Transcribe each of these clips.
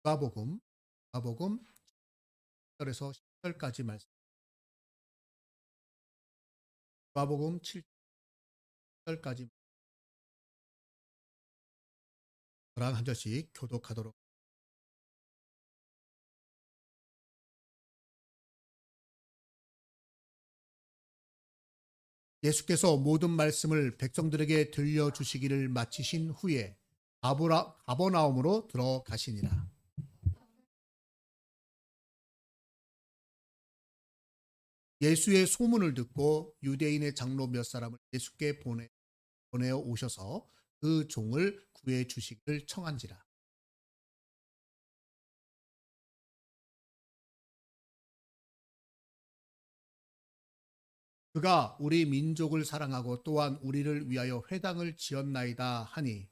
누가복음, 누가복음 7절에서 10절까지 말씀. 누가복음 7절까지 저랑 한 절씩 교독하도록. 예수께서 모든 말씀을 백성들에게 들려주시기를 마치신 후에 가버나움으로 들어가시니라. 예수의 소문을 듣고 유대인의 장로 몇 사람을 예수께 보내어 오셔서 그 종을 구해 주시기를 청한지라. 그가 우리 민족을 사랑하고 또한 우리를 위하여 회당을 지었나이다 하니,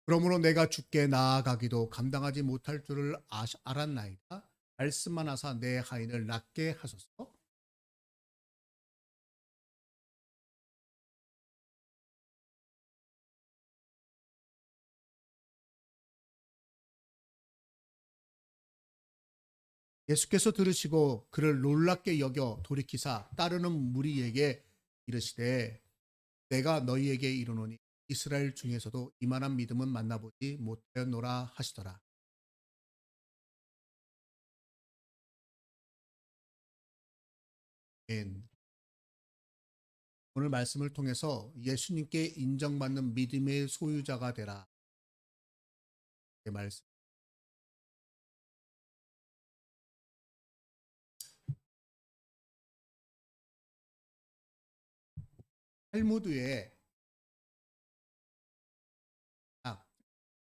그러므로 내가 주께 나아가기도 감당하지 못할 줄을 알았나이다. 말씀만 하사 내 하인을 낫게 하소서. 예수께서 들으시고 그를 놀랍게 여겨 돌이키사 따르는 무리에게 이르시되, 내가 너희에게 이르노니 이스라엘 중에서도 이만한 믿음은 만나보지 못하였노라 하시더라. 아멘. 오늘 말씀을 통해서 예수님께 인정받는 믿음의 소유자가 되라. 이 말씀. 탈무드에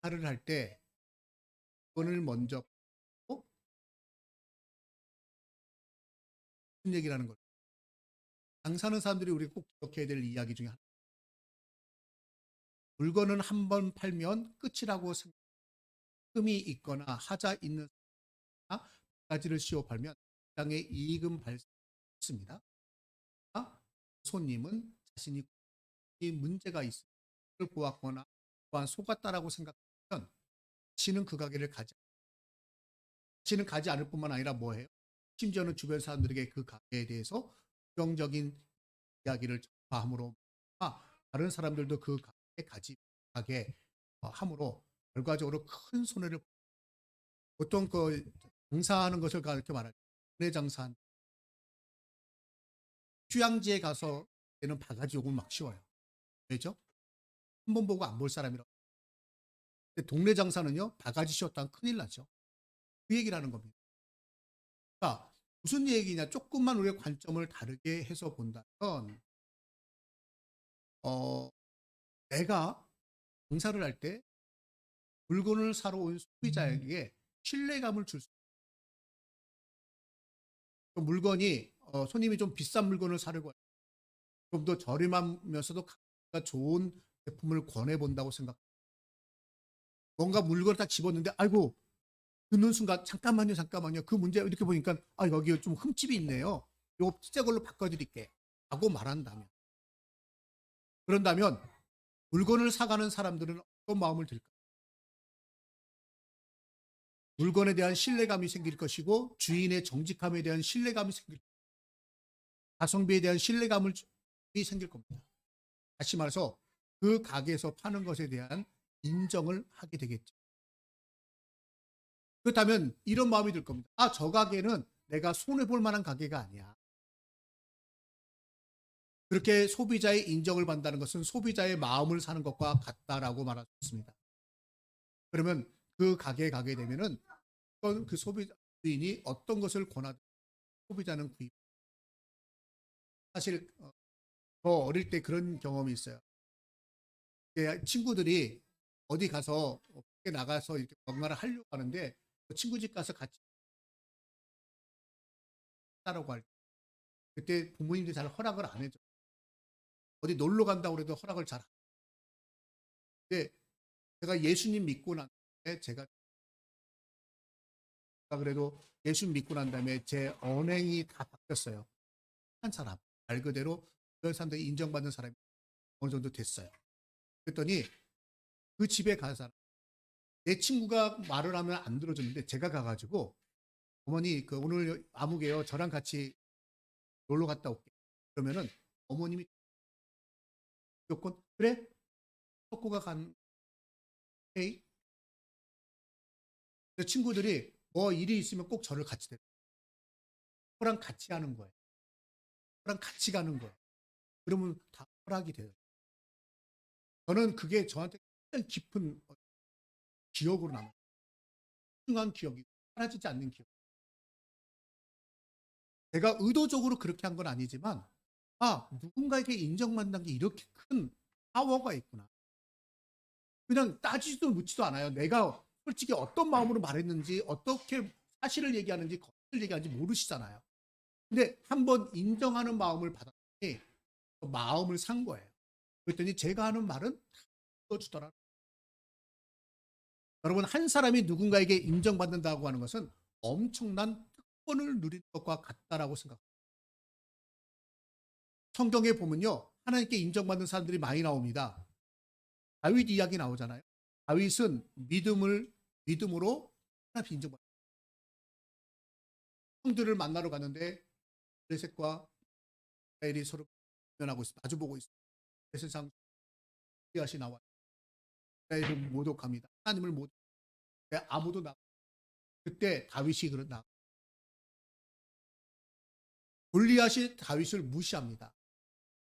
말을 할 때 본을 먼저 보고 무슨 얘기를 하는 거죠? 장사하는 사람들이 우리가 꼭 기억해야 될 이야기 중에 하나. 물건은 한 번 팔면 끝이라고 생각. 흠이 있거나 하자 있는 가지를 씌워 팔면 시장에 이익은 발생습니다. 손님은 자신이 문제가 있음을 보았거나 또한 속았다라고 생각하면 다시는 그 가게를 다시는 가지 않을 뿐만 아니라 뭐해요? 심지어는 주변 사람들에게 그 가게에 대해서 부정적인 이야기를 전파함으로 다른 사람들도 그 가게에 가게 함으로 결과적으로 큰 손해를. 보통 그 장사하는 것을 이렇게 말하죠. 내 장사한 휴양지에 가서 얘는 바가지 욕을 막 씌워요. 왜죠? 한 번 보고 안 볼 사람이라고. 근데 동네 장사는요, 바가지 씌웠다면 큰일 나죠. 그 얘기를 하는 겁니다. 자, 무슨 얘기냐? 조금만 우리의 관점을 다르게 해서 본다면, 어, 내가 장사를 할 때 물건을 사러 온 소비자에게 신뢰감을 줄 수, 그 물건이, 손님이 좀 비싼 물건을 사려고 좀 더 저렴하면서도 가치가 좋은 제품을 권해본다고 생각. 뭔가 물건을 딱 집었는데, 아이고, 듣는 순간, 잠깐만요, 잠깐만요. 그 문제 이렇게 보니까, 아, 여기 좀 흠집이 있네요. 요거 새 걸로 바꿔드릴게. 라고 말한다면. 그런다면, 물건을 사가는 사람들은 어떤 마음을 들까? 물건에 대한 신뢰감이 생길 것이고, 주인의 정직함에 대한 신뢰감이 생길 것이고, 가성비에 대한 신뢰감이 생길 겁니다. 다시 말해서, 그 가게에서 파는 것에 대한 인정을 하게 되겠죠. 그렇다면 이런 마음이 들 겁니다. 아, 저 가게는 내가 손해볼 만한 가게가 아니야. 그렇게 소비자의 인정을 받는다는 것은 소비자의 마음을 사는 것과 같다라고 말할 수 있습니다. 그러면 그 가게에 가게 되면은 그 소비자 주인이 어떤 것을 권하든 소비자는 구입. 사실 저 어릴 때 그런 경험이 있어요. 친구들이 어디 가서 밖에 나가서 이렇게 뭔가를 하려고 하는데 그 친구 집 가서 같이 따라고 할 때, 그때 부모님들이 잘 허락을 안 해줘. 어디 놀러 간다고 그래도 허락을 잘 안 해요. 근데 제가 예수님 믿고 난 뒤에 제가 그래도 예수 믿고 난 다음에 제 언행이 다 바뀌었어요. 한 사람, 말 그대로 그런 사람들이 인정받는 사람이 어느 정도 됐어요. 그랬더니 그 집에 간 사람, 내 친구가 말을 하면 안 들어주는데 제가 가가지고 어머니 그 오늘 아무개요 저랑 같이 놀러 갔다 올게. 그러면은 어머님이 무조건 그래 석구가 간 에이 그 친구들이 뭐 일이 있으면 꼭 저를 같이 데려. 저랑 같이 하는 거예요. 저랑 같이 가는 거예요. 그러면 다 허락이 돼요. 저는 그게 저한테 굉장히 깊은 기억으로 남아요. 소중한 기억이 사라지지 않는 기억. 제가 의도적으로 그렇게 한 건 아니지만 아 누군가에게 인정받는 게 이렇게 큰 파워가 있구나. 그냥 따지지도 묻지도 않아요. 내가 솔직히 어떤 마음으로 말했는지 어떻게 사실을 얘기하는지 거짓을 얘기하는지 모르시잖아요. 근데 한번 인정하는 마음을 받았더니 그 마음을 산 거예요. 그랬더니 제가 하는 말은 다 믿어주더라. 여러분 한 사람이 누군가에게 인정받는다고 하는 것은 엄청난 특권을 누리는 것과 같다라고 생각합니다. 성경에 보면요. 하나님께 인정받는 사람들이 많이 나옵니다. 다윗 이야기 나오잖아요. 다윗은 믿음으로 하나님 인정받았어요. 형들을 만나러 가는데 블레셋과 이스라엘이 서로 면하고 있습니다. 마주보고 있습니다. 세상 골리앗이 나와요. 이스라엘은 모독합니다. 하나님을 모독. 아무도 나. 그때 다윗이 그런다. 골리앗이 다윗을 무시합니다.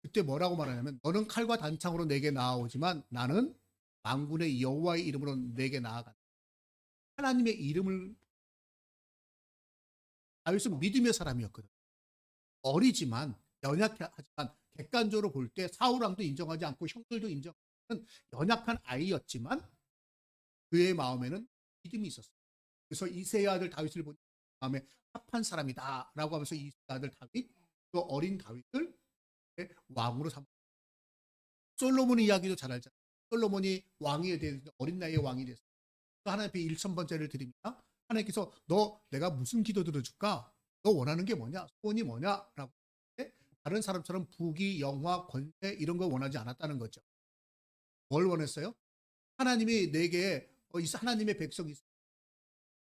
그때 뭐라고 말하냐면 너는 칼과 단창으로 내게 나아오지만 나는 만군의 여호와의 이름으로 내게 나아간다. 하나님의 이름을 다윗은 믿음의 사람이었거든. 어리지만 연약하지만 객관적으로 볼 때 사울왕도 인정하지 않고 형들도 인정하는 연약한 아이였지만 그의 마음에는 믿음이 있었어요. 그래서 이새의 아들 다윗을 보니 마음에 합한 사람이다라고 하면서 이새의 아들 다윗, 그 어린 다윗을 왕으로 삼았어요. 솔로몬 이야기도 잘 알잖아요. 솔로몬이 왕이 되는 어린 나이에 왕이 됐어요. 하나님 앞에 1,000번째를 드립니다. 하나님께서 너 내가 무슨 기도 들어줄까? 너 원하는 게 뭐냐? 소원이 뭐냐? 라고 다른 사람처럼 부귀, 영화, 권세 이런 거 원하지 않았다는 거죠. 뭘 원했어요? 하나님이 내게 하나님의 백성이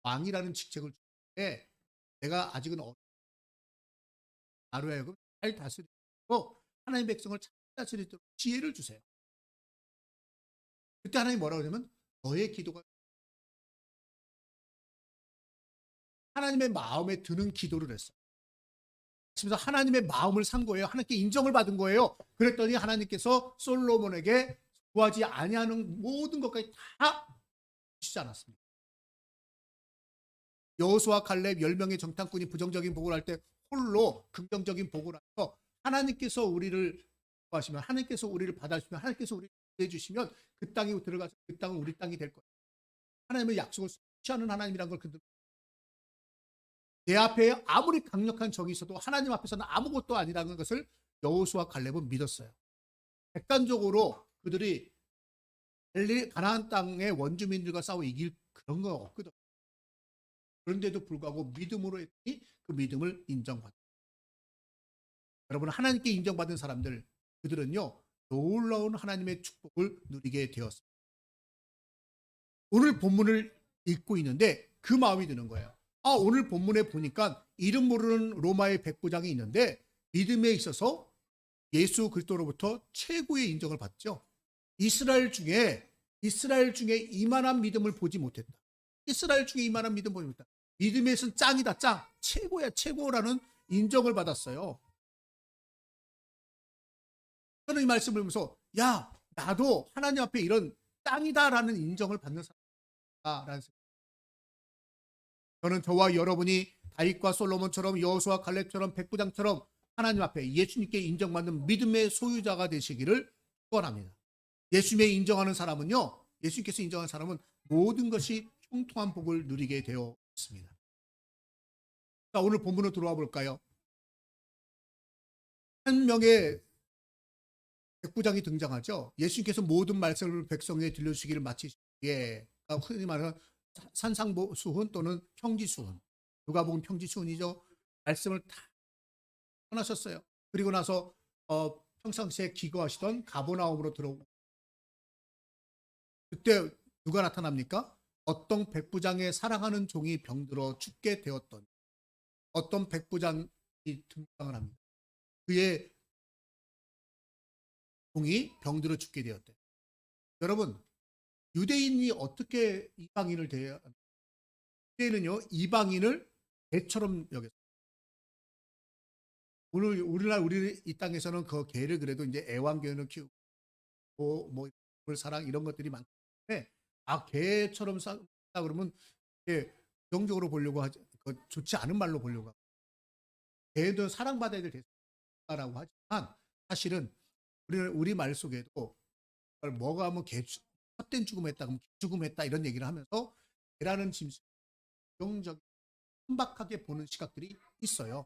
왕이라는 직책을 주는데 내가 아직은 나로 하여금 잘 다스리고 하나님의 백성을 잘 다스리도록 지혜를 주세요. 그때 하나님이 뭐라고 하냐면 너의 기도가 하나님의 마음에 드는 기도를 했어요. 그래서 하나님의 마음을 산 거예요. 하나님께 인정을 받은 거예요. 그랬더니 하나님께서 솔로몬에게 구하지 아니하는 모든 것까지 다 주시지 않았습니다. 여호수아 칼렙 10명의 정탐꾼이 부정적인 보고를 할 때 홀로 긍정적인 보고를 해서 하나님께서 우리를 구하시면 하나님께서 우리를 받아주시면 하나님께서 우리를 해주시면 그 땅에 들어가서 그 땅은 우리 땅이 될 거예요. 하나님의 약속을 성취하는 하나님이란 걸 그들 내 앞에 아무리 강력한 적이 있어도 하나님 앞에서는 아무것도 아니라는 것을 여호수아 칼렙은 믿었어요. 객관적으로 그들이 가나안 땅의 원주민들과 싸워 이길 그런 거 없거든. 그런데도 불구하고 믿음으로 했더니 그 믿음을 인정받았다. 여러분 하나님께 인정받은 사람들 그들은요 놀라운 하나님의 축복을 누리게 되었습니다. 오늘 본문을 읽고 있는데 그 마음이 드는 거예요. 아 오늘 본문에 보니까 이름 모르는 로마의 백부장이 있는데 믿음에 있어서 예수 그리스도로부터 최고의 인정을 받죠. 이스라엘 중에 이만한 믿음을 보지 못했다. 이스라엘 중에 이만한 믿음 보지 못했다. 믿음에서는 짱이다 짱 최고야 최고라는 인정을 받았어요. 저는 이 말씀을 보면서 야 나도 하나님 앞에 이런 짱이다라는 인정을 받는 사람이다라는 생각. 저는 저와 여러분이 다윗과 솔로몬처럼 여호수아 갈렙처럼 백부장처럼 하나님 앞에 예수님께 인정받는 믿음의 소유자가 되시기를 축원합니다. 예수님의 인정하는 사람은요 예수님께서 인정하는 사람은 모든 것이 형통한 복을 누리게 되어 있습니다. 자 오늘 본문으로 들어와 볼까요? 한 명의 백부장이 등장하죠. 예수님께서 모든 말씀을 백성에게 들려주시기를 마치시기에 흔히 말하는 산상수훈 또는 평지수훈. 누가복음 평지수훈이죠. 말씀을 다 떠나셨어요. 그리고 나서 평상시에 기거하시던 가버나움으로 들어오고 그때 누가 나타납니까? 어떤 백부장의 사랑하는 종이 병들어 죽게 되었던 어떤 백부장이 등장을 합니다. 그의 종이 병들어 죽게 되었대. 여러분, 유대인이 어떻게 이방인을 대해야 유대인은요 이방인을 개처럼 여겼어요. 오늘 우리나라 우리 이 땅에서는 그 개를 그래도 이제 애완견을 키우고 뭐 사랑 이런 것들이 많은데 개처럼 싸 그러면 부정적으로 보려고 하지 좋지 않은 말로 보려고 하고 개도 사랑받아야 될 대상이라고 하지만 사실은 우리 말 속에도 뭐가 하면 개 헛된 죽음했다 그러면 죽음했다 이런 얘기를 하면서 개라는 짐승 부정적 천박하게 보는 시각들이 있어요.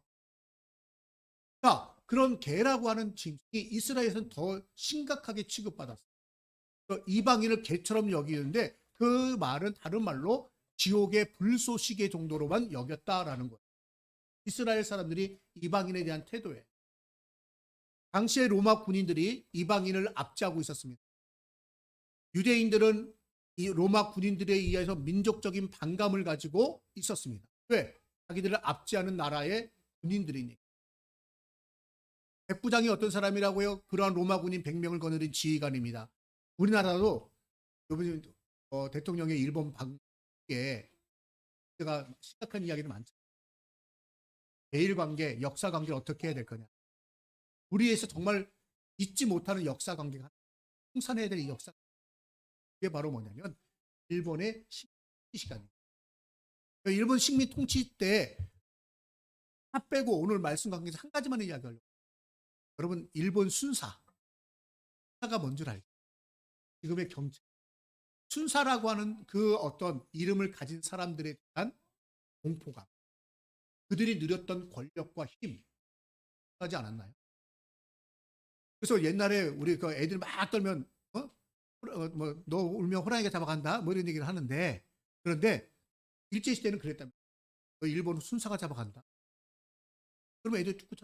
자, 그런 개라고 하는 짐승이 이스라엘에서는 더 심각하게 취급받았어요. 이방인을 개처럼 여기는데 그 말은 다른 말로 지옥의 불쏘시개 정도로만 여겼다라는 거예요. 이스라엘 사람들이 이방인에 대한 태도에 당시의 로마 군인들이 이방인을 압제하고 있었습니다. 유대인들은 이 로마 군인들에 의해서 민족적인 반감을 가지고 있었습니다. 왜? 자기들을 압제하는 나라의 군인들이니. 백부장이 어떤 사람이라고요? 그러한 로마 군인 100명을 거느린 지휘관입니다. 우리나라도 요번 대통령의 일본 방에 제가 심각한 이야기도 많죠. 대일 관계, 역사 관계를 어떻게 해야 될 거냐. 우리에서 정말 잊지 못하는 역사 관계가 청산해야 될 이 역사. 그게 바로 뭐냐면 일본의 식민 시간입니다. 일본 식민 통치 때 다 빼고 오늘 말씀 관계에서 한 가지만 이야기하려고. 여러분 일본 순사가 뭔 줄 알죠? 지금의 경찰. 순사라고 하는 그 어떤 이름을 가진 사람들에 대한 공포감. 그들이 누렸던 권력과 힘. 하지 않았나요? 그래서 옛날에 우리 그 애들 막 떨면 너 울면 호랑이가 잡아간다 뭐 이런 얘기를 하는데 그런데 일제시대는 그랬답니다. 너 일본 순사가 잡아간다. 그러면 애들 죽고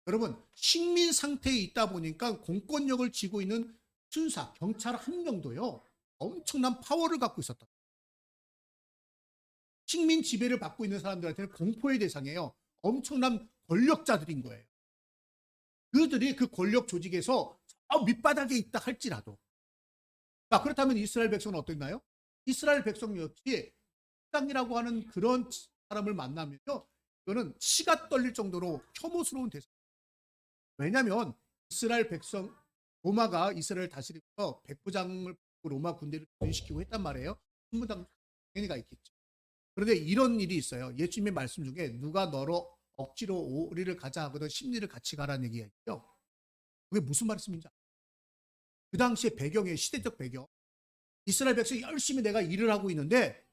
여러분 식민 상태에 있다 보니까 공권력을 쥐고 있는 순사, 경찰 한 명도요 엄청난 파워를 갖고 있었다. 식민 지배를 받고 있는 사람들한테는 공포의 대상이에요. 엄청난 권력자들인 거예요. 그들이 그 권력 조직에서 밑바닥에 있다 할지라도. 자, 그렇다면 이스라엘 백성은 어땠나요? 이스라엘 백성 역시 땅이라고 하는 그런 사람을 만나면요, 이거는 치가 떨릴 정도로 혐오스러운 대상. 왜냐하면 이스라엘 백성 로마가 이스라엘 다스리면서 백부장을 로마 군대를 전시키고 했단 말이에요. 신무당 당연히가 있겠죠. 그런데 이런 일이 있어요. 예수님의 말씀 중에 누가 너로 억지로 오리를 가자 하거든 심리를 같이 가라는 얘기가 있죠. 그게 무슨 말씀인지 알아요? 그 당시의 배경의 시대적 배경. 이스라엘 백성이 열심히 내가 일을 하고 있는데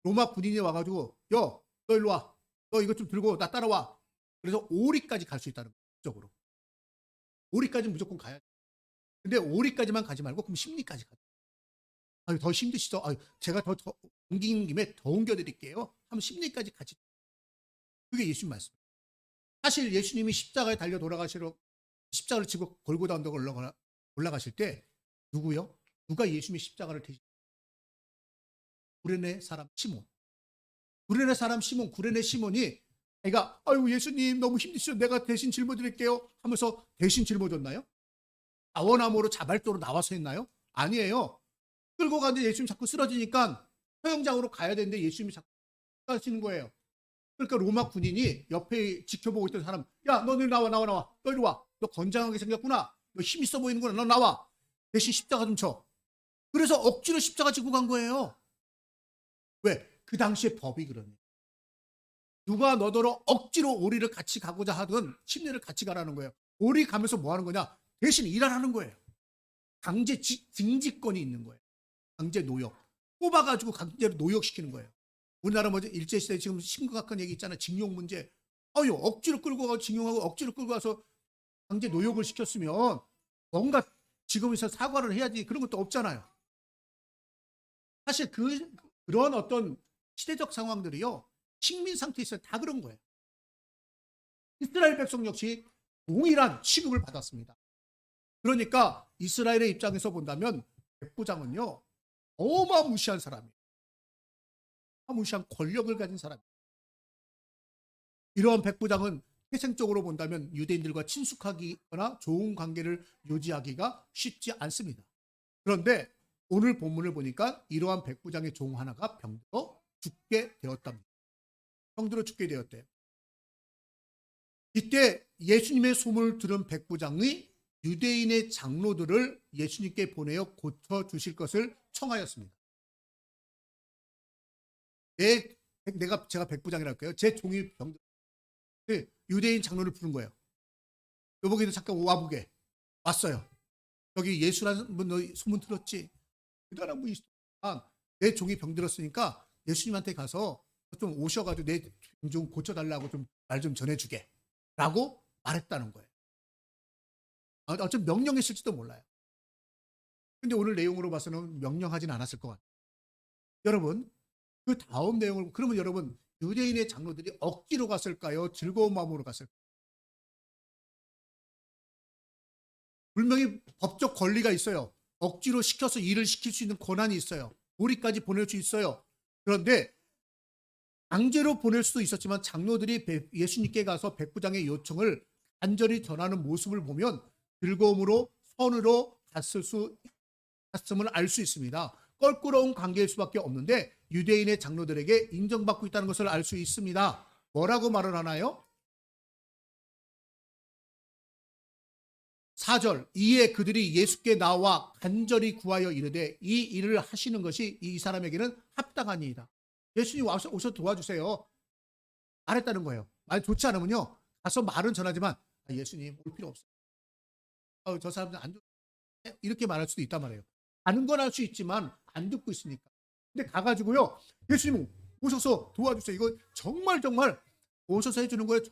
로마 군인이 와가지고 너 일로 와. 너 이것 좀 들고 나 따라와. 그래서 오리까지 갈 수 있다는 거예요. 적으로. 오리까지는 무조건 가야 돼. 근데 오리까지만 가지 말고 그럼 심리까지 가자. 더 힘드시죠? 제가 더 옮기는 김에 더 옮겨드릴게요. 하면 심리까지 같이. 그게 예수님 말씀. 사실 예수님이 십자가에 달려 돌아가시러 십자가를 지고 골고다 언덕을 올라가실 때 누구요? 누가 예수님의 십자가를 대신? 구레네 사람 시몬. 구레네 사람 시몬, 구레네 시몬이 그러니까 아유 예수님 너무 힘드시죠? 내가 대신 짊어드릴게요 하면서 대신 짊어졌나요? 아워나무로 자발도로 나와서 했나요? 아니에요. 끌고 가는데 예수님 자꾸 쓰러지니까 처형장으로 가야 되는데 예수님이 자꾸 가시는 거예요. 그러니까 로마 군인이 옆에 지켜보고 있던 사람, 야, 너는 나와. 너 이리 와. 너 건장하게 생겼구나. 너 힘 있어 보이는구나. 너 나와. 대신 십자가 좀 쳐. 그래서 억지로 십자가 지고 간 거예요. 왜? 그 당시에 법이 그러니. 누가 너더러 억지로 오리를 같이 가고자 하든 심리를 같이 가라는 거예요. 오리 가면서 뭐 하는 거냐? 대신 일하라는 거예요. 강제 징집권이 있는 거예요. 강제 노역. 뽑아가지고 강제로 노역시키는 거예요. 우리나라 일제시대 지금 심각한 얘기 있잖아요. 징용 문제. 억지로 끌고 가고 징용하고 억지로 끌고 가서 강제 노역을 시켰으면 뭔가 지금에서 사과를 해야지 그런 것도 없잖아요. 사실 그런 어떤 시대적 상황들이요, 식민 상태에 있어요. 다 그런 거예요. 이스라엘 백성 역시 동일한 취급을 받았습니다. 그러니까 이스라엘의 입장에서 본다면 백부장은요, 어마무시한 사람이에요. 어마무시한 권력을 가진 사람이에요. 이러한 백부장은 태생적으로 본다면 유대인들과 친숙하거나 좋은 관계를 유지하기가 쉽지 않습니다. 그런데 오늘 본문을 보니까 이러한 백부장의 종 하나가 병들어 죽게 되었답니다. 병들어 죽게 되었대요. 이때 예수님의 소문을 들은 백부장이 유대인의 장로들을 예수님께 보내어 고쳐주실 것을 청하였습니다. 제가 백부장이라고 할게요. 제 종이 병들. 유대인 장로를 부른 거예요. 여보기도 잠깐 와보게. 왔어요. 여기 예수라는 분 너 소문 들었지? 대단한 분이 있어. 내 종이 병들었으니까 예수님한테 가서 좀 오셔가지고 내 좀 고쳐달라고 좀 말 좀 전해주게. 라고 말했다는 거예요. 어쩜 명령했을지도 몰라요. 근데 오늘 내용으로 봐서는 명령하진 않았을 것 같아요. 여러분, 그 다음 내용을, 그러면 여러분, 유대인의 장로들이 억지로 갔을까요? 즐거운 마음으로 갔을까요? 분명히 법적 권리가 있어요. 억지로 시켜서 일을 시킬 수 있는 권한이 있어요. 우리까지 보낼 수 있어요. 그런데 강제로 보낼 수도 있었지만 장로들이 예수님께 가서 백부장의 요청을 간절히 전하는 모습을 보면 즐거움으로 선으로 갔음을 알 수 있습니다. 껄끄러운 관계일 수밖에 없는데 유대인의 장로들에게 인정받고 있다는 것을 알 수 있습니다. 뭐라고 말을 하나요? 4절, 이에 그들이 예수께 나와 간절히 구하여 이르되 이 일을 하시는 것이 이 사람에게는 합당하니이다. 예수님 오셔 도와주세요. 말했다는 거예요. 말 좋지 않으면요, 가서 말은 전하지만 예수님 올 필요 없어요. 저 사람들 안 듣. 이렇게 말할 수도 있단 말이에요. 아는 건 할 수 있지만 안 듣고 있으니까. 근데 가가지고요, 예수님 오셔서 도와주세요. 이거 정말 오셔서 해주는 거예요.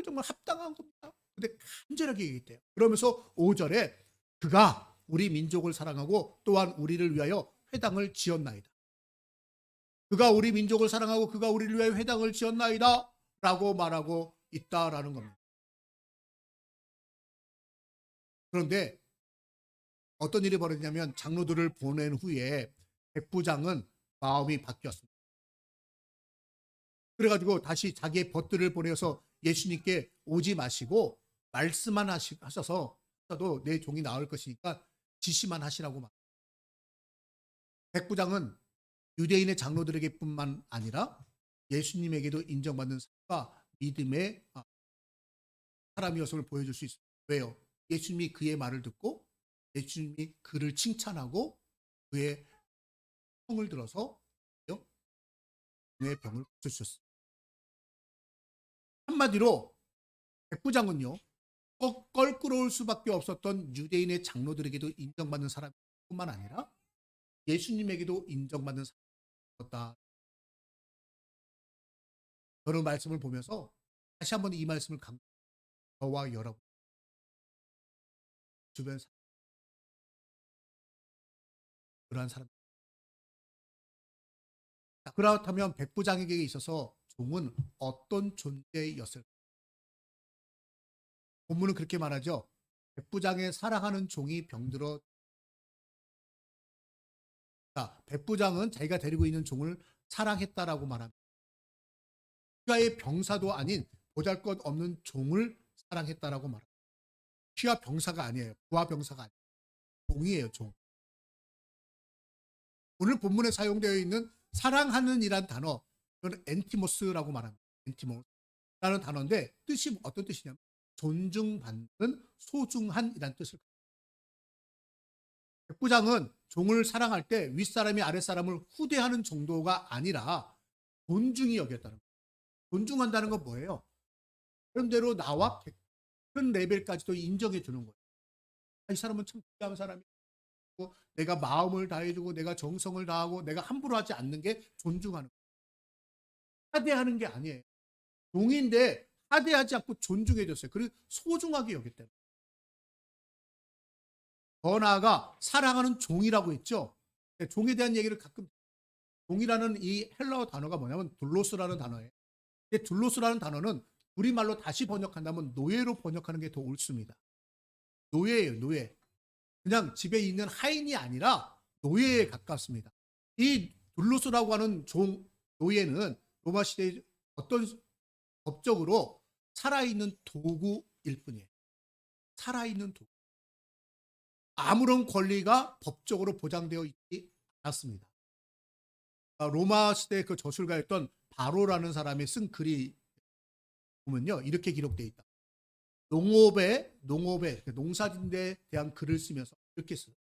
정말 합당한 겁니다. 근데 간절하게 얘기했대요. 그러면서 5절에 그가 우리 민족을 사랑하고 또한 우리를 위하여 회당을 지었나이다. 그가 우리 민족을 사랑하고 그가 우리를 위하여 회당을 지었나이다 라고 말하고 있다라는 겁니다. 그런데 어떤 일이 벌어지냐면 장로들을 보낸 후에 백부장은 마음이 바뀌었습니다. 그래가지고 다시 자기의 벗들을 보내서 예수님께 오지 마시고 말씀만 하셔서 내 종이 나을 것이니까 지시만 하시라고 말. 백부장은 유대인의 장로들에게 뿐만 아니라 예수님에게도 인정받는 사람과 믿음의 사람이었음을 보여줄 수 있습니다. 왜요? 예수님이 그의 말을 듣고 예수님이 그를 칭찬하고 그의 성을 들어서 그의 병을 고쳐주셨습니다. 한마디로 백부장은요, 껄끄러울 수밖에 없었던 유대인의 장로들에게도 인정받는 사람뿐만 아니라 예수님에게도 인정받는 사람이었다. 여러 말씀을 보면서 다시 한번 이 말씀을 저와 여러분 주변 그러한 사람. 그렇다면 백부장에게 있어서 종은 어떤 존재였을까? 본문은 그렇게 말하죠. 백부장의 사랑하는 종이 병들어. 백부장은 자기가 데리고 있는 종을 사랑했다라고 말합니다. 피하의 병사도 아닌 보잘것없는 종을 사랑했다라고 말합니다. 피하 병사가 아니에요. 부하 병사가 아니에요. 종이에요, 종. 오늘 본문에 사용되어 있는 사랑하는 이란 단어, 이건 엔티모스라고 말합니다. 엔티모스라는 단어인데 뜻이 어떤 뜻이냐면 존중받는, 소중한이란 뜻을. 백부장은 종을 사랑할 때 윗사람이 아랫사람을 후대하는 정도가 아니라 존중이 여겼다는 거예요. 존중한다는 건 뭐예요? 그런대로 나와 큰 레벨까지도 인정해 주는 거예요. 이 사람은 참 귀한 사람이고 내가 마음을 다해주고 내가 정성을 다하고 내가 함부로 하지 않는 게 존중하는 거예요. 하대하는 게 아니에요. 종인데 하대하지 않고 존중해 줬어요. 그리고 소중하게 여겼대요. 더 나아가 사랑하는 종이라고 했죠. 종에 대한 얘기를 가끔 동이라는 이 헬라어 단어가 뭐냐면 둘로스라는 단어예요. 근데 둘로스라는 단어는 우리말로 다시 번역한다면 노예로 번역하는 게 더 옳습니다. 노예예요, 노예. 그냥 집에 있는 하인이 아니라 노예에 가깝습니다. 이 둘로스라고 하는 노예는 로마 시대의 어떤 법적으로 살아있는 도구일 뿐이에요. 살아있는 도구. 아무런 권리가 법적으로 보장되어 있지 않았습니다. 로마 시대 그 저술가였던 바로라는 사람이 쓴 글이 보면요, 이렇게 기록되어 있다. 농업에 농사짓는데 대한 글을 쓰면서 이렇게 써요.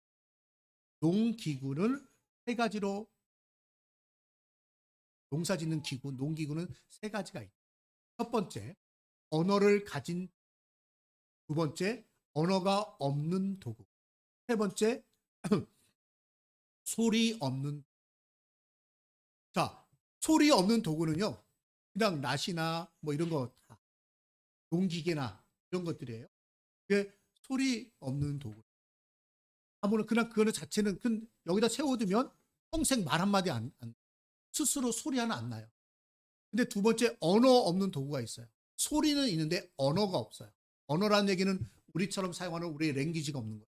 농기구는 세 가지로 농사짓는 기구, 농기구는 세 가지가 있다. 첫 번째, 언어를 가진. 두 번째, 언어가 없는 도구. 세 번째, 소리 없는. 자, 소리 없는 도구는요, 그냥 낫이나 뭐 이런 거 다, 농기계나 이런 것들이에요. 그게 소리 없는 도구. 아무런 그냥 그거는 자체는 여기다 세워두면 평생 말 한마디 스스로 소리 하나 안 나요. 근데 두 번째, 언어 없는 도구가 있어요. 소리는 있는데 언어가 없어요. 언어라는 얘기는 우리처럼 사용하는 우리의 랭귀지가 없는 거예요.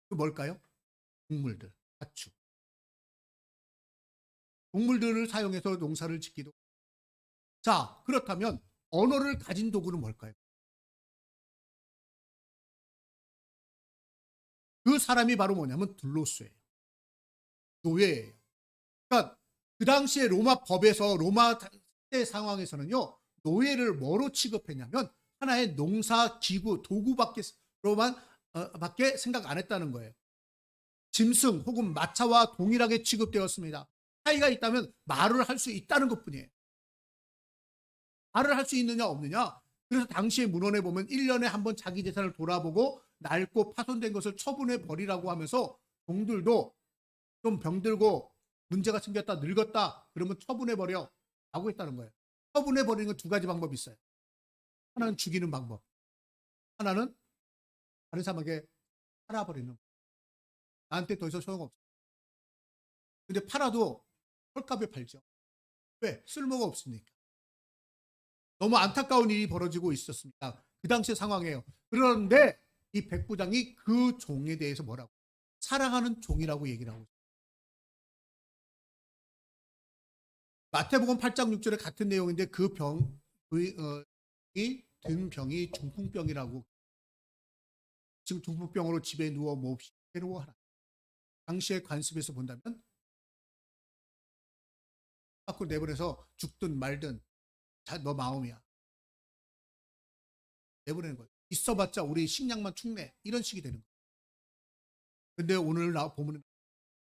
그 뭘까요? 동물들, 가축. 동물들을 사용해서 농사를 짓기도. 자, 그렇다면 언어를 가진 도구는 뭘까요? 그 사람이 바로 뭐냐면 둘로스예요. 노예예요. 그러니까 그 당시에 로마 법에서 로마 때 상황에서는요, 노예를 뭐로 취급했냐면 하나의 농사 기구 도구밖에로만 밖에 생각 안 했다는 거예요. 짐승 혹은 마차와 동일하게 취급되었습니다. 차이가 있다면 말을 할 수 있다는 것뿐이에요. 말을 할 수 있느냐 없느냐. 그래서 당시의 문헌에 보면 1년에 한 번 자기 재산을 돌아보고 낡고 파손된 것을 처분해 버리라고 하면서 종들도 좀 병들고 문제가 생겼다 늙었다 그러면 처분해 버려 라고 했다는 거예요. 처분해 버리는 건 두 가지 방법이 있어요. 하나는 죽이는 방법, 하나는 다른 사람에게 팔아버리는 방법. 나한테 더 이상 소용없어. 근데 팔아도 헐값에 팔죠. 왜? 쓸모가 없으니까. 너무 안타까운 일이 벌어지고 있었습니다. 그 당시의 상황이에요. 그런데 이 백부장이 그 종에 대해서 뭐라고? 사랑하는 종이라고 얘기를 하고 있어요. 마태복음 8장 6절에 같은 내용인데 그 든 병이 중풍병이라고. 지금 중풍병으로 집에 누워 몹시 괴로워하라. 당시의 관습에서 본다면 밖으로 내보내서 죽든 말든 너 마음이야. 내보내는 거예요. 있어봤자 우리 식량만 축내. 이런 식이 되는 거예요. 근데 오늘 보면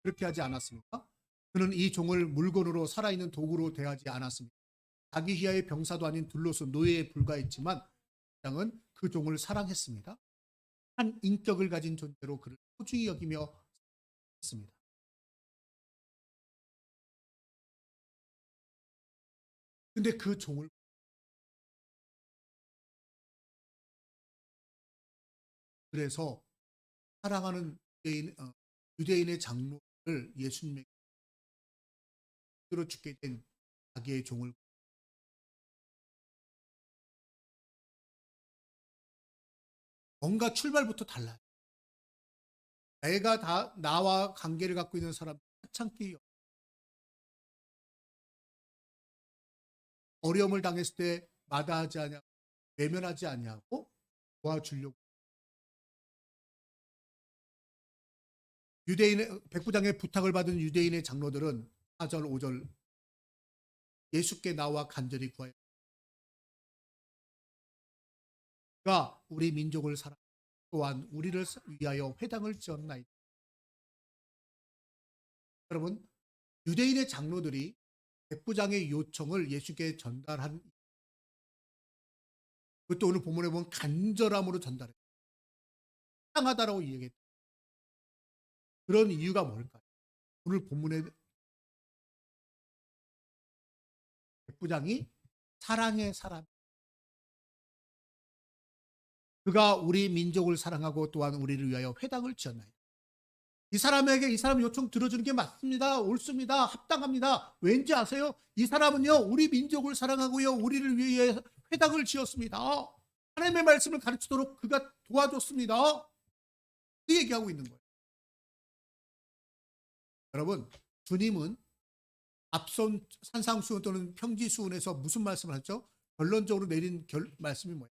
그렇게 하지 않았습니까? 그는 이 종을 물건으로 살아있는 도구로 대하지 않았습니다. 자기 희야의 병사도 아닌 둘로서 노예에 불과했지만 장은 그 종을 사랑했습니다. 한 인격을 가진 존재로 그를 소중히 여기며 했습니다. 근데 그 종을 그래서 사랑하는 유대인의 장로를 예수님에게 들어 죽게 된 자기의 종을 뭔가 출발부터 달라요. 내가 다 나와 관계를 갖고 있는 사람 하찮게 어려움을 당했을 때 마다하지 않냐, 외면하지 않냐고 도와주려고. 유대인의 백부장의 부탁을 받은 유대인의 장로들은 4절 5절 예수께 나와 간절히 구하여 그가 우리 민족을 사랑 또한 우리를 위하여 회당을 지었나이다. 여러분, 유대인의 장로들이 백부장의 요청을 예수께 전달한, 그것도 오늘 본문에 보면 간절함으로 전달해. 사랑하다라고 이야기했다. 그런 이유가 뭘까요? 오늘 본문에 백부장이 사랑의 사람, 그가 우리 민족을 사랑하고 또한 우리를 위하여 회당을 지었나이다. 이 사람에게 이 사람 요청 들어주는 게 맞습니다. 옳습니다. 합당합니다. 왠지 아세요? 이 사람은요, 우리 민족을 사랑하고요, 우리를 위해 회당을 지었습니다. 하나님의 말씀을 가르치도록 그가 도와줬습니다. 그 얘기하고 있는 거예요. 여러분, 주님은 앞선 산상수훈 또는 평지수훈에서 무슨 말씀을 하죠? 결론적으로 내린 말씀이 뭐예요?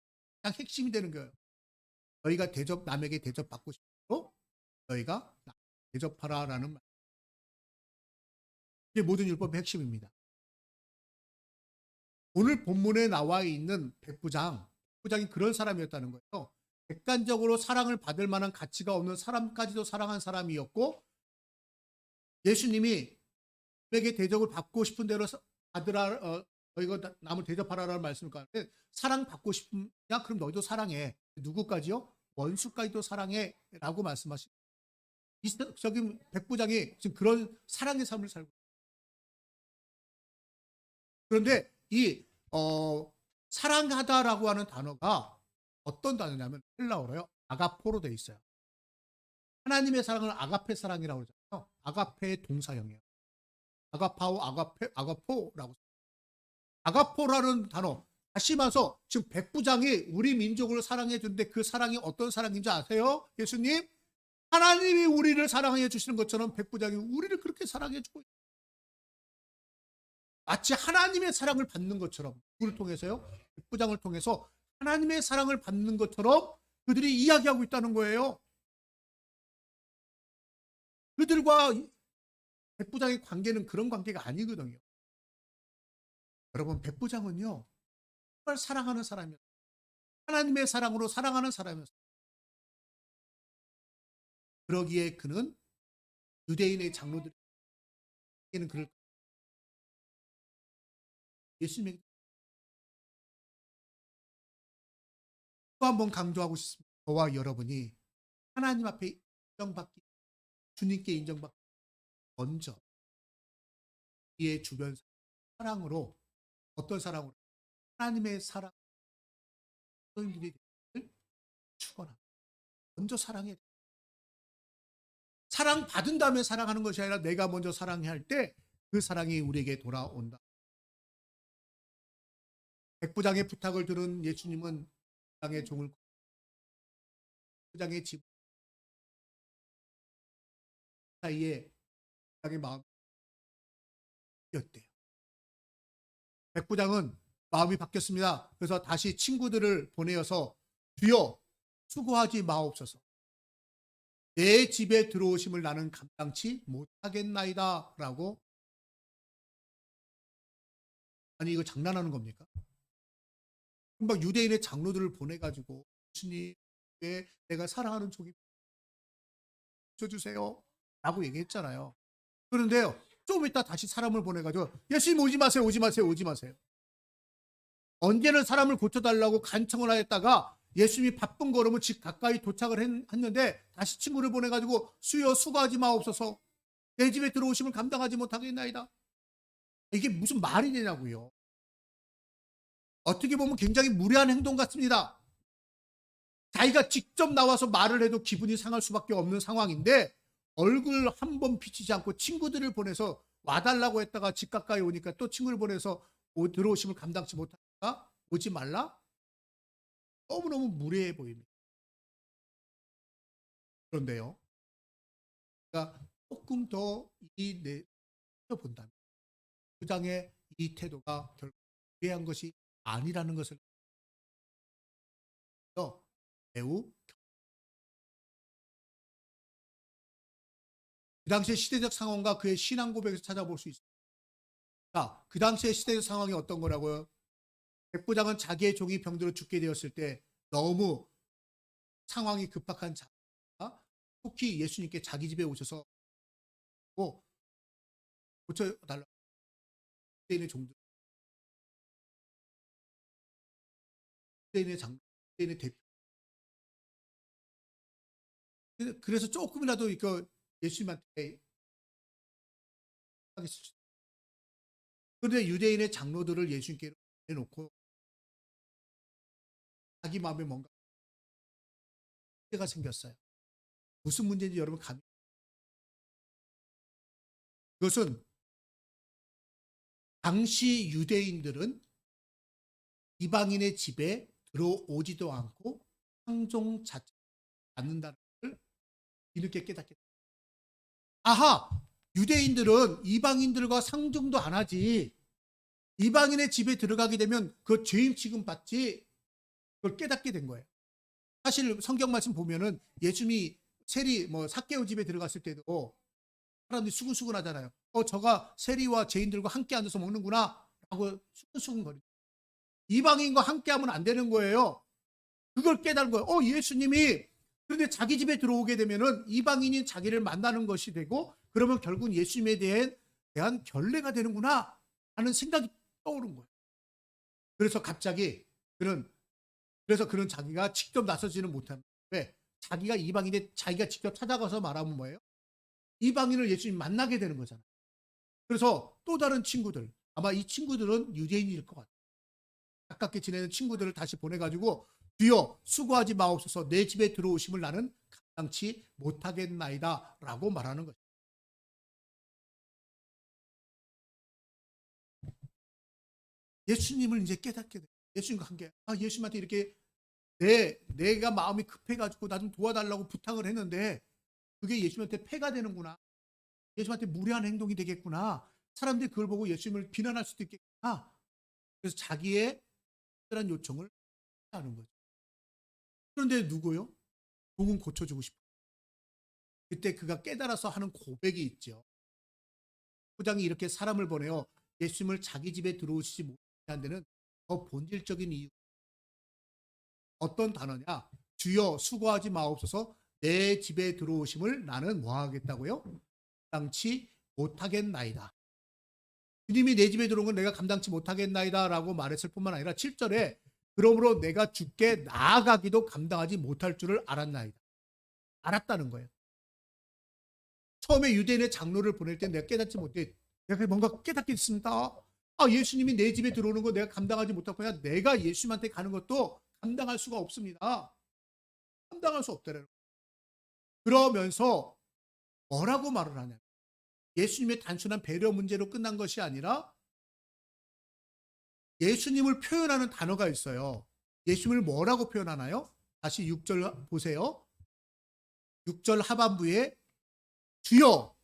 그냥 핵심이 되는 거예요. 너희가 남에게 대접받고 싶고 너희가 대접하라라는 말. 이게 모든 율법의 핵심입니다. 오늘 본문에 나와 있는 백부장이 그런 사람이었다는 거예요. 객관적으로 사랑을 받을 만한 가치가 없는 사람까지도 사랑한 사람이었고, 예수님이 남에게 대접을 받고 싶은 대로 받으라, 너희가 남을 대접하라라는 말씀을 가는데, 사랑받고 싶냐? 그럼 너희도 사랑해. 누구까지요? 원수까지도 사랑해 라고 말씀하신 이적인 백부장이 지금 그런 사랑의 삶을 살고 있어요. 그런데 이 사랑하다라고 하는 단어가 어떤 단어냐면 헬라어로요. 아가포로 되어 있어요. 하나님의 사랑을 아가페 사랑이라고 그러잖아요. 아가페의 동사형이에요. 아가파오, 아가포라고. 아가포라는 단어. 다시 말해서 지금 백부장이 우리 민족을 사랑해 주는데 그 사랑이 어떤 사랑인지 아세요? 예수님? 하나님이 우리를 사랑해 주시는 것처럼 백부장이 우리를 그렇게 사랑해 주고 있어요. 마치 하나님의 사랑을 받는 것처럼, 누구를 통해서요? 백부장을 통해서 하나님의 사랑을 받는 것처럼 그들이 이야기하고 있다는 거예요. 그들과 백부장의 관계는 그런 관계가 아니거든요. 여러분, 백부장은요, 정말 사랑하는 사람이었어요. 하나님의 사랑으로 사랑하는 사람이었어요. 그러기에 그는 유대인의 장로들에게는 그를 예수님에게 또 한 번 강조하고 싶습니다. 저와 여러분이 하나님 앞에 인정받기, 주님께 인정받기 먼저 이의 주변 사랑으로, 어떤 사랑으로? 하나님의 사랑, 성도들이 되기를 축원합니다. 먼저 사랑해야 돼요. 사랑받은 다음에 사랑하는 것이 아니라 내가 먼저 사랑해야 할 때 그 사랑이 우리에게 돌아온다. 백부장의 부탁을 들은 예수님은 부장의 종을, 부장의 집 사이에 부장의 마음이 바뀌었대요. 백부장은 마음이 바뀌었습니다. 그래서 다시 친구들을 보내어서 주여 수고하지 마옵소서. 내 집에 들어오심을 나는 감당치 못하겠나이다 라고. 아니, 이거 장난하는 겁니까? 막 유대인의 장로들을 보내가지고 예수님, 왜 내가 사랑하는 종이 주세요 라고 얘기했잖아요. 그런데요, 좀 이따 다시 사람을 보내가지고 예수님 오지 마세요, 오지 마세요, 오지 마세요. 언제는 사람을 고쳐달라고 간청을 하였다가 예수님이 바쁜 걸음을 집 가까이 도착을 했는데 다시 친구를 보내가지고 수여 수고하지 마옵소서, 내 집에 들어오심을 감당하지 못하겠나이다. 이게 무슨 말이 되냐고요. 어떻게 보면 굉장히 무례한 행동 같습니다. 자기가 직접 나와서 말을 해도 기분이 상할 수밖에 없는 상황인데 얼굴 한 번 비치지 않고 친구들을 보내서 와달라고 했다가 집 가까이 오니까 또 친구를 보내서 들어오심을 감당치 못하니까 오지 말라? 너무너무 무례해 보입니다. 그런데요, 그러니까 조금 더 본다면 부장의 이 태도가 결국 무례한 것이 아니라는 것을 매우, 그 당시의 시대적 상황과 그의 신앙 고백에서 찾아볼 수 있습니다. 자, 그 당시의 시대적 상황이 어떤 거라고요? 백부장은 자기의 종이 병들어 죽게 되었을 때 너무 상황이 급박한 자가 속히 예수님께 자기 집에 오셔서 고쳐달라고. 유대인의 종들, 유대인의 장, 유대인의 대표. 그래서 조금이라도 이거 예수님한테 하겠을 수. 그런데 유대인의 장로들을 예수님께 내놓고 자기 마음에 뭔가 문제가 생겼어요. 무슨 문제인지 여러분 감이. 그것은 당시 유대인들은 이방인의 집에 들어오지도 않고 상종 자체를 않는다는 것을 뒤늦게 깨닫게 됩니다. 아하! 유대인들은 이방인들과 상종도 안 하지. 이방인의 집에 들어가게 되면 그 죄임 취급받지. 그걸 깨닫게 된 거예요. 사실 성경 말씀 보면은 예수님이 세리 삭개오 집에 들어갔을 때도 사람들이 수근수근 하잖아요. 저가 세리와 죄인들과 함께 앉아서 먹는구나 라고 수근수근 거리죠. 이방인과 함께 하면 안 되는 거예요. 그걸 깨달은 거예요. 예수님이 그런데 자기 집에 들어오게 되면은 이방인이 자기를 만나는 것이 되고, 그러면 결국 예수님에 대한 결례가 되는구나 하는 생각이 떠오른 거예요. 그래서 갑자기 그는 자기가 직접 나서지는 못하는 거예요. 왜? 자기가 이방인에 자기가 직접 찾아가서 말하면 뭐예요? 이방인을 예수님 만나게 되는 거잖아요. 그래서 또 다른 친구들, 아마 이 친구들은 유대인일 것 같아요. 가깝게 지내는 친구들을 다시 보내가지고, 주여 수고하지 마옵소서, 내 집에 들어오심을 나는 감당치 못하겠나이다 라고 말하는 거죠. 예수님을 이제 깨닫게 돼요. 예수님과 함께 예수님한테 이렇게 내가 마음이 급해가지고 나 좀 도와달라고 부탁을 했는데 그게 예수님한테 폐가 되는구나. 예수님한테 무례한 행동이 되겠구나. 사람들이 그걸 보고 예수님을 비난할 수도 있겠구나. 그래서 자기의 특별한 요청을 하는 거죠. 그런데 누구요? 종은 고쳐주고 싶어요. 그때 그가 깨달아서 하는 고백이 있죠. 부장이 이렇게 사람을 보내요. 예수님을 자기 집에 들어오시지 못하게 한 데는 더 본질적인 이유. 어떤 단어냐? 주여 수고하지 마옵소서, 내 집에 들어오심을 나는 뭐 하겠다고요? 감당치 못하겠나이다. 주님이 내 집에 들어온 건 내가 감당치 못하겠나이다 라고 말했을 뿐만 아니라 7절에 그러므로 내가 주께 나아가기도 감당하지 못할 줄을 알았나이다. 알았다는 거예요. 처음에 유대인의 장로를 보낼 때 내가 깨닫지 못해. 내가 뭔가 깨닫게 됐습니다. 예수님이 내 집에 들어오는 거 내가 감당하지 못할 거야. 내가 예수님한테 가는 것도 감당할 수가 없습니다. 감당할 수 없다는 거예요. 그러면서 뭐라고 말을 하냐. 예수님의 단순한 배려 문제로 끝난 것이 아니라 예수님을 표현하는 단어가 있어요. 예수님을 뭐라고 표현하나요? 다시 6절 보세요. 6절 하반부에 주여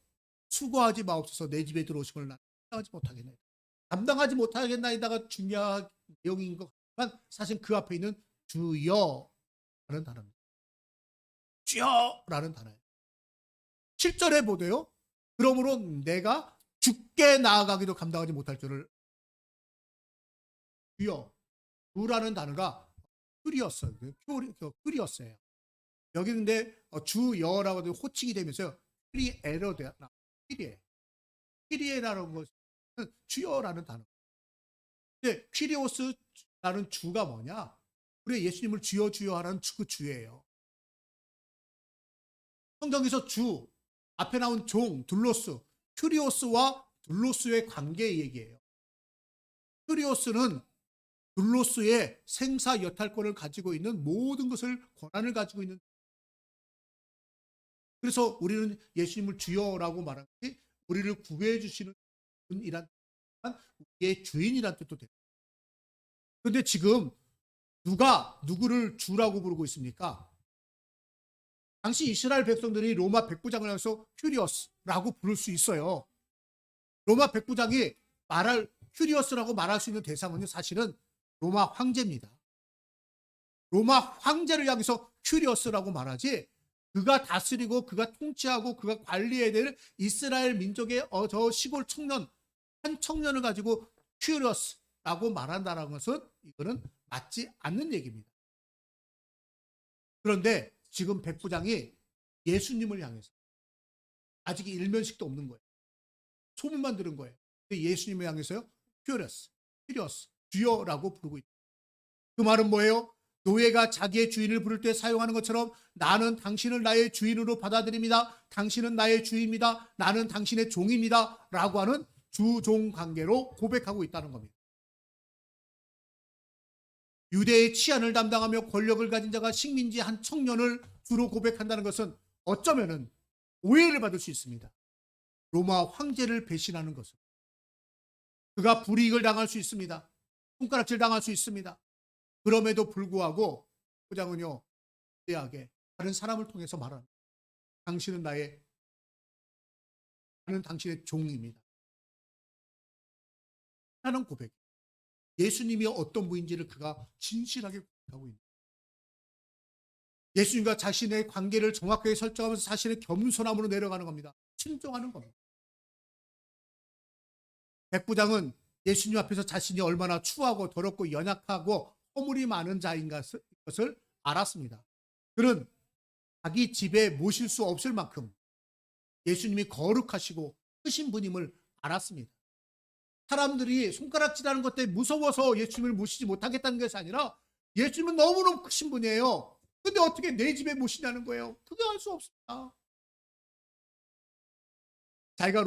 수고하지 마옵소서, 내 집에 들어오심을 나는 감당하지 못하겠나이다. 감당하지 못하겠나이다가 중요한 내용인 것 같지만 사실 그 앞에 있는 주여라는 단어입니다. 주여라는 단어예요. 7절에 보세요. 그러므로 내가 죽게 나아가기도 감당하지 못할 줄을. 주여, 주라는 단어가 큐리어스예요. 큐리어스예요. 여기 근데 주여라고 호칭이 되면서 큐리에로 되나? 큐리에라는 것은 주여라는 단어. 근데 큐리오스라는 주가 뭐냐? 우리 예수님을 주여 주여 하라는 그 주예요. 성경에서 주 앞에 나온 종 둘로스, 큐리오스와 둘로스의 관계 얘기예요. 큐리오스는 둘로스의 생사 여탈권을 가지고 있는, 모든 것을 권한을 가지고 있는. 그래서 우리는 예수님을 주여라고 말하지 우리를 구해해 주시는 분이란, 우리의 주인이란 뜻도 됩니다. 그런데 지금 누가 누구를 주라고 부르고 있습니까? 당시 이스라엘 백성들이 로마 백부장을 향해서 큐리어스라고 부를 수 있어요. 로마 백부장이 큐리어스라고 말할 수 있는 대상은 사실은 로마 황제입니다. 로마 황제를 향해서 큐리어스라고 말하지, 그가 다스리고 그가 통치하고 그가 관리해야 될 이스라엘 민족의 저 시골 청년, 한 청년을 가지고 큐리어스라고 말한다는 것은 이거는 맞지 않는 얘기입니다. 그런데 지금 백부장이 예수님을 향해서, 아직 일면식도 없는 거예요. 소문만 들은 거예요. 예수님을 향해서요, 큐리어스, 주여라고 부르고 있다. 그 말은 뭐예요? 노예가 자기의 주인을 부를 때 사용하는 것처럼 나는 당신을 나의 주인으로 받아들입니다. 당신은 나의 주인입니다. 나는 당신의 종입니다. 라고 하는 주종 관계로 고백하고 있다는 겁니다. 유대의 치안을 담당하며 권력을 가진 자가 식민지 한 청년을 주로 고백한다는 것은 어쩌면은 오해를 받을 수 있습니다. 로마 황제를 배신하는 것은 그가 불이익을 당할 수 있습니다. 손가락질 당할 수 있습니다. 그럼에도 불구하고 부장은요, 대하게 다른 사람을 통해서 말하는, 당신은 나는 당신의 종입니다. 하는 고백. 예수님이 어떤 분인지를 그가 진실하게 고백하고 있는. 예수님과 자신의 관계를 정확하게 설정하면서 자신의 겸손함으로 내려가는 겁니다. 순종하는 겁니다. 백부장은 예수님 앞에서 자신이 얼마나 추하고 더럽고 연약하고 허물이 많은 자인 것을 알았습니다. 그는 자기 집에 모실 수 없을 만큼 예수님이 거룩하시고 크신 분임을 알았습니다. 사람들이 손가락질하는 것 때문에 무서워서 예수님을 모시지 못하겠다는 것이 아니라 예수님은 너무너무 크신 분이에요. 근데 어떻게 내 집에 모시냐는 거예요. 그게 할 수 없습니다. 자기가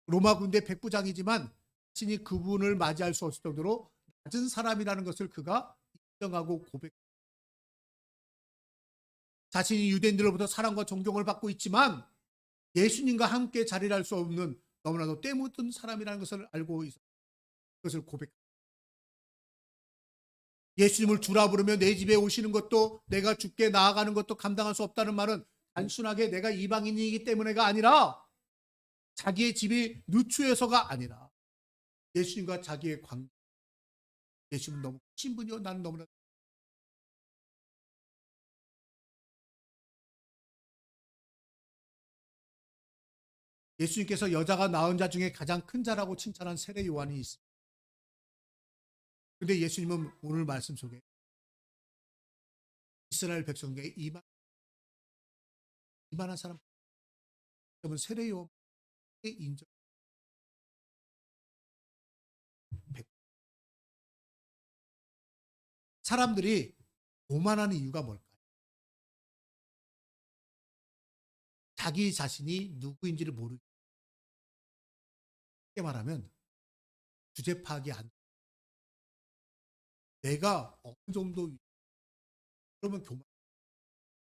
로마 군대 백부장이지만 자신이 그분을 맞이할 수 없을 정도로 낮은 사람이라는 것을 그가 인정하고 고백. 자신이 유대인들로부터 사랑과 존경을 받고 있지만 예수님과 함께 자리를 할 수 없는 너무나도 때묻은 사람이라는 것을 알고 있어. 그것을 고백. 예수님을 주라 부르며 내 집에 오시는 것도 내가 주께 나아가는 것도 감당할 수 없다는 말은 단순하게 내가 이방인이기 때문에가 아니라 자기의 집이 누추해서가 아니라 예수님과 자기의 관계. 예수님은 너무 크신 분이요. 나는 너무나. 예수님께서 여자가 낳은 자 중에 가장 큰 자라고 칭찬한 세례 요한이 있습니다. 그런데 예수님은 오늘 말씀 속에 이스라엘 백성 중에 이만한 사람, 여러분 세례 요한의 인정. 사람들이 오만하는 이유가 뭘까요? 자기 자신이 누구인지를 모르게. 쉽게 말하면 주제 파악이 안 돼. 내가 어느 정도, 그러면 교만.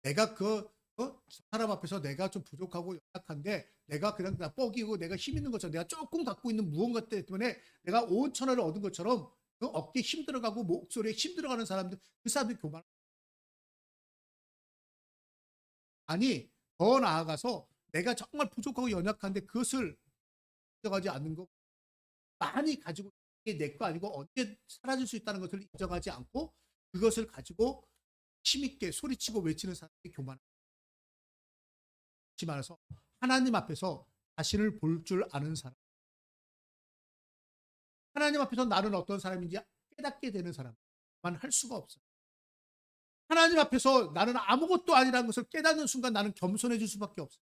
내가 저 사람 앞에서 내가 좀 부족하고 연약한데 내가 그냥 나 뻐기고 내가 힘 있는 것처럼 내가 조금 갖고 있는 무언가 때문에 내가 5천원을 얻은 것처럼 어깨에 힘들어가고 목소리에 힘들어가는 사람들, 그 사람들이 교만. 아니, 더 나아가서 내가 정말 부족하고 연약한데 그것을 인정하지 않는 거, 많이 가지고 이게 내 거 아니고 언제 사라질 수 있다는 것을 인정하지 않고 그것을 가지고 힘있게 소리치고 외치는 사람이 교만. 다시 말해서 하나님 앞에서 자신을 볼 줄 아는 사람, 하나님 앞에서 나는 어떤 사람인지 깨닫게 되는 사람만 할 수가 없어요. 하나님 앞에서 나는 아무것도 아니라는 것을 깨닫는 순간 나는 겸손해질 수밖에 없어요.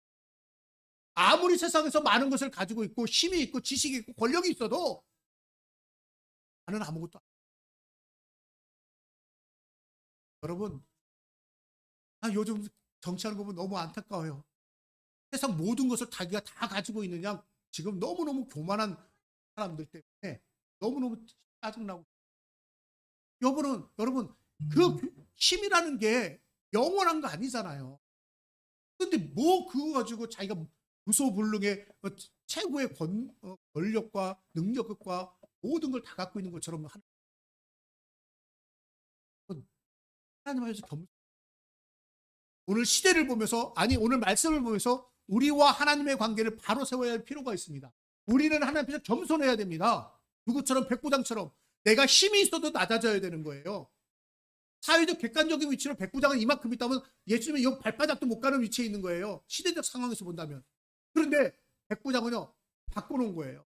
아무리 세상에서 많은 것을 가지고 있고 힘이 있고 지식이 있고 권력이 있어도 나는 아무것도. 여러분, 요즘 정치하는 거 보면 너무 안타까워요. 세상 모든 것을 자기가 다 가지고 있는 양, 지금 너무너무 교만한 사람들 때문에 너무너무 짜증나고. 여러분, 그 힘이라는 게 영원한 거 아니잖아요. 근데 뭐 그거 가지고 자기가 무소불능의 최고의 권력과 능력과 모든 걸 다 갖고 있는 것처럼 하나님 앞에서 오늘 시대를 보면서, 아니 오늘 말씀을 보면서 우리와 하나님의 관계를 바로 세워야 할 필요가 있습니다. 우리는 하나님 앞에서 겸손해야 됩니다. 누구처럼 백부장처럼 내가 힘이 있어도 낮아져야 되는 거예요. 사회적 객관적인 위치로 백부장은 이만큼 있다면 예수님은 이 발바닥도 못 가는 위치에 있는 거예요. 시대적 상황에서 본다면. 그런데 백부장은요, 바꿔놓은 거예요.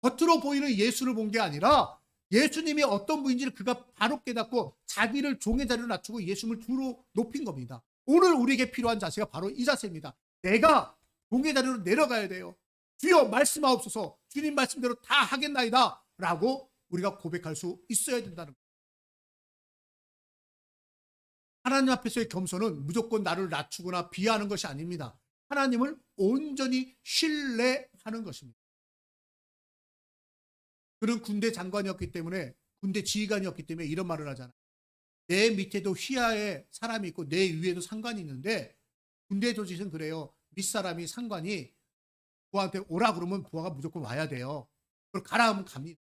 겉으로 보이는 예수를 본 게 아니라 예수님이 어떤 분인지를 그가 바로 깨닫고 자기를 종의 자리로 낮추고 예수님을 두로 높인 겁니다. 오늘 우리에게 필요한 자세가 바로 이 자세입니다. 내가 종의 자리로 내려가야 돼요. 주여 말씀하옵소서, 주님 말씀대로 다 하겠나이다 라고 우리가 고백할 수 있어야 된다는 거예요. 하나님 앞에서의 겸손은 무조건 나를 낮추거나 비하하는 것이 아닙니다. 하나님을 온전히 신뢰하는 것입니다. 그는 군대 장관이었기 때문에, 군대 지휘관이었기 때문에 이런 말을 하잖아요. 내 밑에도 휘하에 사람이 있고 내 위에도 상관이 있는데, 군대 조직은 그래요. 윗사람이 상관이 부하한테 오라 그러면 부하가 무조건 와야 돼요. 그걸 가라 하면 갑니다.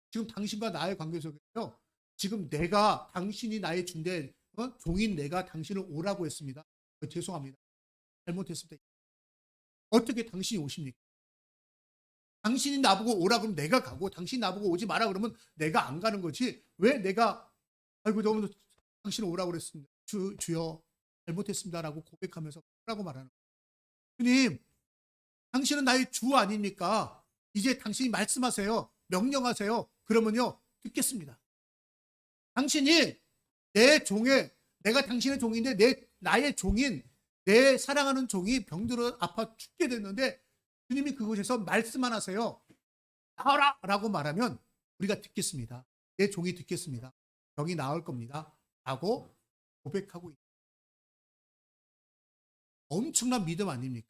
지금 당신과 나의 관계 속에서요. 지금 내가 당신이 나의 중대 종인 내가 당신을 오라고 했습니다. 죄송합니다. 잘못했습니다. 어떻게 당신이 오십니까? 당신이 나보고 오라 그러면 내가 가고 당신이 나보고 오지 마라 그러면 내가 안 가는 거지. 왜 내가 아이고 너무 당신을 오라고 그랬습니다. 주여 잘못했습니다라고 고백하면서 오라고 말하는 거예요. 주님, 당신은 나의 주 아닙니까? 이제 당신이 말씀하세요. 명령하세요. 그러면요 듣겠습니다. 당신이 내 종의 내가 당신의 종인데 나의 종인 내 사랑하는 종이 병들어 아파 죽게 됐는데 주님이 그곳에서 말씀만 하세요. 나와라 라고 말하면 우리가 듣겠습니다. 내 종이 듣겠습니다. 병이 나을 겁니다. 라고 고백하고 있다. 엄청난 믿음 아닙니까?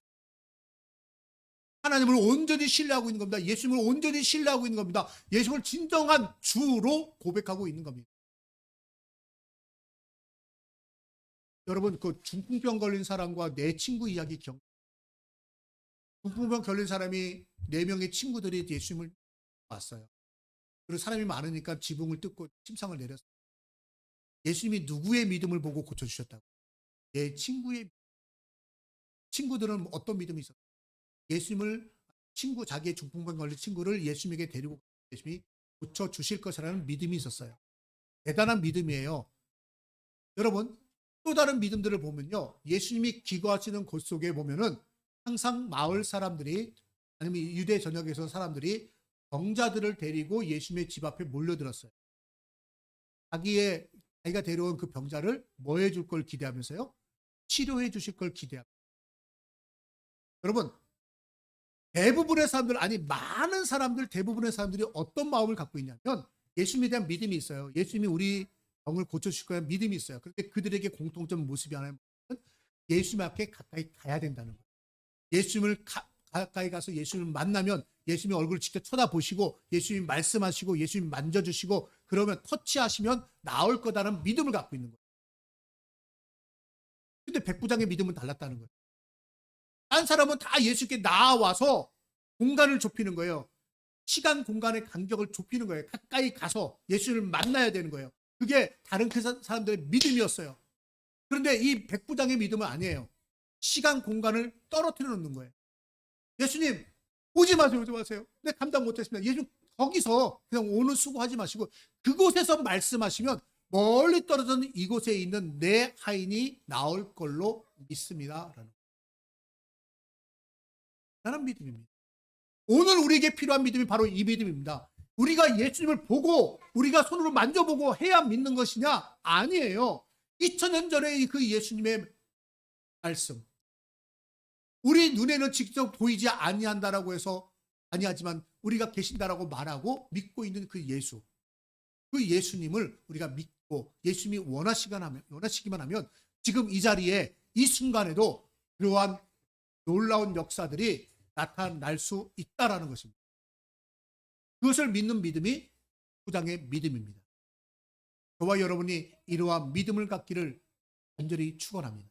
하나님을 온전히 신뢰하고 있는 겁니다. 예수님을 온전히 신뢰하고 있는 겁니다. 예수님을 진정한 주로 고백하고 있는 겁니다. 여러분 그 중풍병 걸린 사람과 내 친구 이야기 기억. 중풍병 걸린 사람이 4명의 친구들이 예수님을 왔어요. 그리고 사람이 많으니까 지붕을 뜯고 침상을 내렸어요. 예수님이 누구의 믿음을 보고 고쳐주셨다고? 내 친구의 친구들은 어떤 믿음이 있었어요? 예수님을 자기의 중풍병 걸린 친구를 예수님에게 데리고 예수님이 고쳐주실 것이라는 믿음이 있었어요. 대단한 믿음이에요. 여러분 또 다른 믿음들을 보면요. 예수님이 기거하시는 곳 속에 보면은 항상 마을 사람들이 아니면 유대 전역에서 사람들이 병자들을 데리고 예수님의 집 앞에 몰려들었어요. 자기가 데려온 그 병자를 뭐 해줄 걸 기대하면서요? 치료해 주실 걸 기대합니다. 여러분 대부분의 사람들 아니 많은 사람들 대부분의 사람들이 어떤 마음을 갖고 있냐면 예수님에 대한 믿음이 있어요. 예수님이 우리 병을 고쳐주실 거라는 믿음이 있어요. 그런데 그들에게 공통점 모습이 하나는 예수님 앞에 가까이 가야 된다는 거예요. 예수님을 가까이 가서 예수님을 만나면 예수님의 얼굴을 직접 쳐다보시고 예수님 말씀하시고 예수님 만져주시고 그러면 터치하시면 나을 거다라는 믿음을 갖고 있는 거예요. 근데 백부장의 믿음은 달랐다는 거예요. 딴 사람은 다 예수께 나와서 공간을 좁히는 거예요. 시간 공간의 간격을 좁히는 거예요. 가까이 가서 예수님을 만나야 되는 거예요. 그게 다른 그 사람들의 믿음이었어요. 그런데 이 백부장의 믿음은 아니에요. 시간 공간을 떨어뜨려 놓는 거예요. 예수님 오지 마세요. 오지 마세요. 네, 감당 못했습니다. 예수님 거기서 그냥 오는 수고하지 마시고 그곳에서 말씀하시면 멀리 떨어져 이곳에 있는 내 하인이 나올 걸로 믿습니다. 라는 믿음입니다. 오늘 우리에게 필요한 믿음이 바로 이 믿음입니다. 우리가 예수님을 보고 우리가 손으로 만져보고 해야 믿는 것이냐? 아니에요. 2000년 전에 그 예수님의 말씀. 우리 눈에는 직접 보이지 아니한다라고 해서 아니하지만 우리가 계신다라고 말하고 믿고 있는 그 예수. 그 예수님을 우리가 믿고 예수님이 원하시기만 하면 지금 이 자리에 이 순간에도 그러한 놀라운 역사들이 나타날 수 있다라는 것입니다. 그것을 믿는 믿음이 부장의 믿음입니다. 저와 여러분이 이러한 믿음을 갖기를 간절히 축원합니다.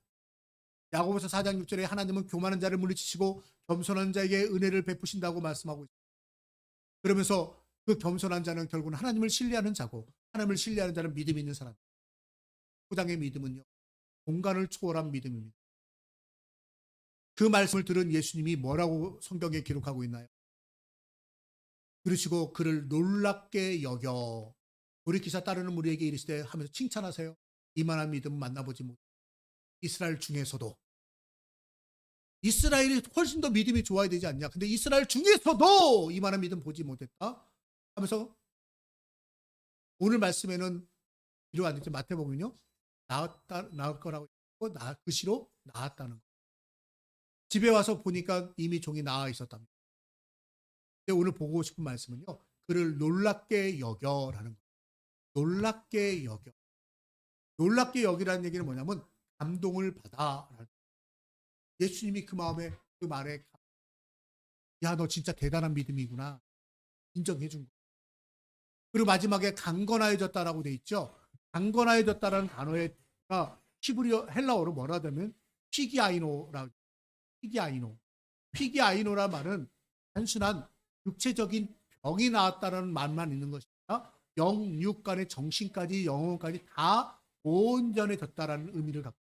야고보서 4장 6절에 하나님은 교만한 자를 물리치시고 겸손한 자에게 은혜를 베푸신다고 말씀하고 있습니다. 그러면서 그 겸손한 자는 결국은 하나님을 신뢰하는 자고 하나님을 신뢰하는 자는 믿음이 있는 사람. 부장의 믿음은요. 공간을 초월한 믿음입니다. 그 말씀을 들은 예수님이 뭐라고 성경에 기록하고 있나요? 그러시고 그를 놀랍게 여겨 우리 기사 따르는 무리에게 이르시되 하면서 칭찬하세요. 이만한 믿음 만나보지 못. 이스라엘 중에서도 이스라엘이 훨씬 더 믿음이 좋아야 되지 않냐. 근데 이스라엘 중에서도 이만한 믿음 보지 못했다 하면서 오늘 말씀에는 이러한 마태복음은요. 나을 거라고 했고 그 시로 나았다는 거. 집에 와서 보니까 이미 종이 나아 있었답니다. 근데 오늘 보고 싶은 말씀은요. 그를 놀랍게 여겨라는 거예요. 놀랍게 여겨. 놀랍게 여기라는 얘기는 뭐냐면 감동을 받아. 예수님이 그 말에 야, 너 진짜 대단한 믿음이구나. 인정해 준 거예요. 그리고 마지막에 강건하여졌다라고 돼 있죠. 강건하여졌다라는 단어가 히브리어 헬라어로 뭐라 하면 피기아이노라고. 피기아이노. 피기아이노라 말은 단순한 육체적인 병이 나았다는 말만 있는 것이 아니라 영육 간의 정신까지 영혼까지 다 온전해졌다라는 의미를 갖고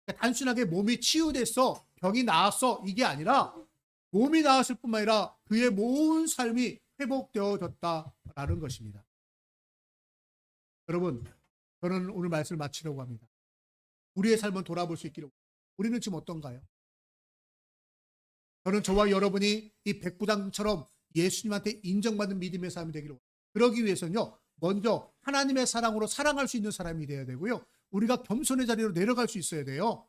그러니까 단순하게 몸이 치유됐어 병이 나았어 이게 아니라 몸이 나았을 뿐만 아니라 그의 모든 삶이 회복되어졌다라는 것입니다. 여러분 저는 오늘 말씀을 마치려고 합니다. 우리의 삶을 돌아볼 수 있기를 우리는 지금 어떤가요? 저는 저와 여러분이 이 백부장처럼 예수님한테 인정받는 믿음의 삶이 되기를 원합니다. 그러기 위해서는요. 먼저 하나님의 사랑으로 사랑할 수 있는 사람이 되어야 되고요. 우리가 겸손의 자리로 내려갈 수 있어야 돼요.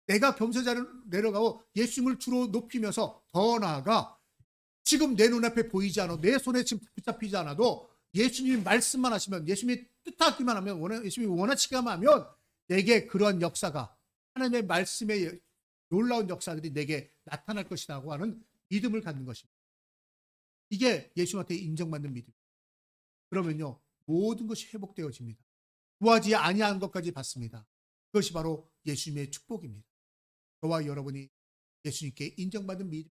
내가 겸손의 자리로 내려가고 예수님을 주로 높이면서 더 나아가 지금 내 눈앞에 보이지 않아도 내 손에 지금 붙잡히지 않아도 예수님이 말씀만 하시면 예수님이 뜻하기만 하면 예수님이 원하시기만 하면 내게 그런 역사가 하나님의 말씀의 놀라운 역사들이 내게 나타날 것이라고 하는 믿음을 갖는 것입니다. 이게 예수님한테 인정받는 믿음. 그러면요 모든 것이 회복되어집니다. 구하지 아니한 것까지 받습니다. 그것이 바로 예수님의 축복입니다. 저와 여러분이 예수님께 인정받은 믿음,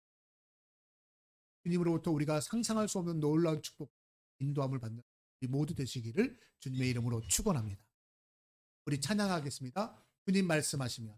주님으로부터 우리가 상상할 수 없는 놀라운 축복, 인도함을 받는 우리 모두 되시기를 주님의 이름으로 축원합니다. 우리 찬양하겠습니다. 주님 말씀하시면